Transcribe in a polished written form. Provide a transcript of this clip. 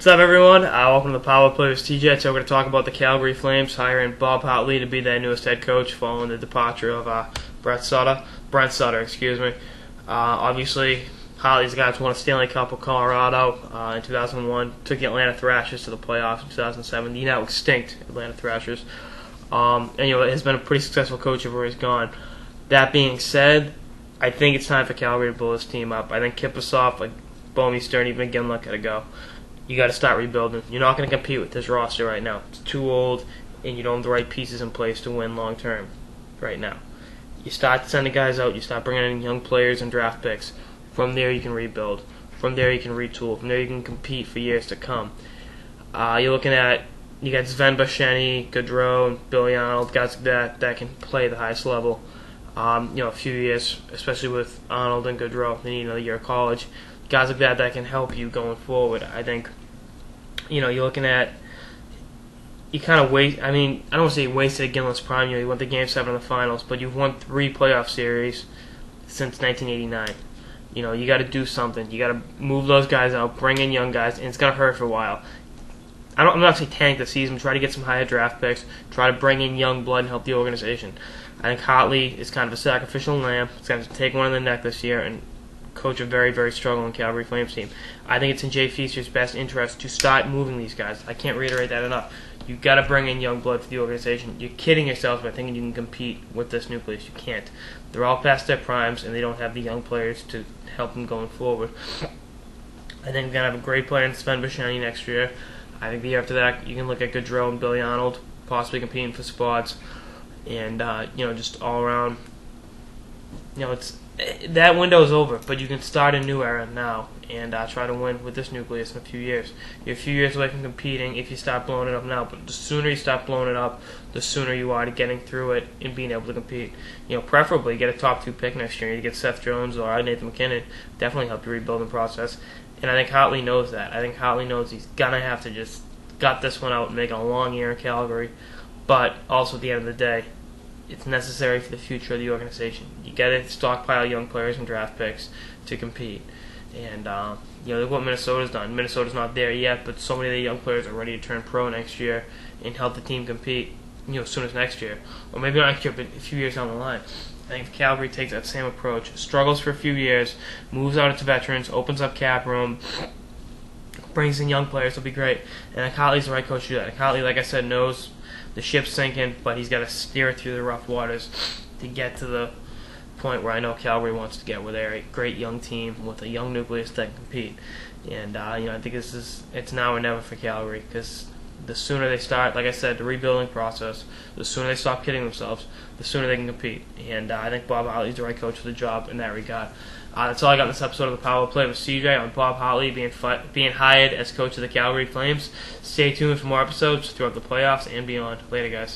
What's up, everyone? Welcome to the Power Play with TJ. Today we're going to talk about the Calgary Flames hiring Bob Hartley to be their newest head coach following the departure of Brent Sutter. Obviously, Hartley's the guy who won a Stanley Cup with Colorado in 2001, took the Atlanta Thrashers to the playoffs in 2007, the now extinct Atlanta Thrashers. And has been a pretty successful coach everywhere he's gone. That being said, I think it's time for Calgary to blow this team up. I think Kipasov, Bomey, Stern, even Ginla got to go. You got to start rebuilding. You're not going to compete with this roster right now. It's too old, and you don't have the right pieces in place to win long term right now. You start sending guys out. You start bringing in young players and draft picks. From there, you can rebuild. From there, you can retool. From there, you can compete for years to come. You're looking at you got Sven Basheny, Gaudreau, and Billy Arnold, guys that can play the highest level. A few years, especially with Arnold and Gaudreau, they need another year of college. Guys like that can help you going forward. I think, you're looking at, you kind of waste, I don't want to say you wasted Ginla's prime. You went to Game 7 of the finals, but you've won 3 playoff series since 1989. You got to do something. You got to move those guys out, bring in young guys, and it's going to hurt for a while. I'm not saying tank the season, try to get some higher draft picks, try to bring in young blood and help the organization. I think Hartley is kind of a sacrificial lamb. He's going to take one in the neck this year and coach a very, very struggling Calgary Flames team. I think it's in Jay Feaster's best interest to start moving these guys. I can't reiterate that enough. You've got to bring in young blood for the organization. You're kidding yourself by thinking you can compete with this nucleus. You can't. They're all past their primes, and they don't have the young players to help them going forward. I think we're going to have a great player in Sven Basheny next year. I think the year after that, you can look at Gaudreau and Billy Arnold possibly competing for spots. And, just all around, that window is over, but you can start a new era now and try to win with this nucleus in a few years. You're a few years away from competing if you start blowing it up now, but the sooner you start blowing it up, the sooner you are to getting through it and being able to compete. Preferably get a top 2 pick next year. You get Seth Jones or Nathan McKinnon, definitely help your rebuilding process. And I think Hartley knows that. I think Hartley knows he's going to have to just gut this one out and make a long year in Calgary. But also at the end of the day, it's necessary for the future of the organization. You got to stockpile young players and draft picks to compete. And, look what Minnesota's done. Minnesota's not there yet, but so many of the young players are ready to turn pro next year and help the team compete, as soon as next year. Or maybe not next year, but a few years down the line. I think if Calgary takes that same approach, struggles for a few years, moves out its veterans, opens up cap room, brings in young players, it'll be great. And Hartley's the right coach to do that. Hartley, like I said, knows the ship's sinking, but he's got to steer it through the rough waters to get to the point where I know Calgary wants to get, where they're a great young team with a young nucleus that can compete. And I think it's now or never for Calgary, because the sooner they start, like I said, the rebuilding process, the sooner they stop kidding themselves, the sooner they can compete. And I think Bob Hartley's the right coach for the job in that regard. That's all I got in this episode of the Power Play with CJ on Bob Hartley being hired as coach of the Calgary Flames. Stay tuned for more episodes throughout the playoffs and beyond. Later, guys.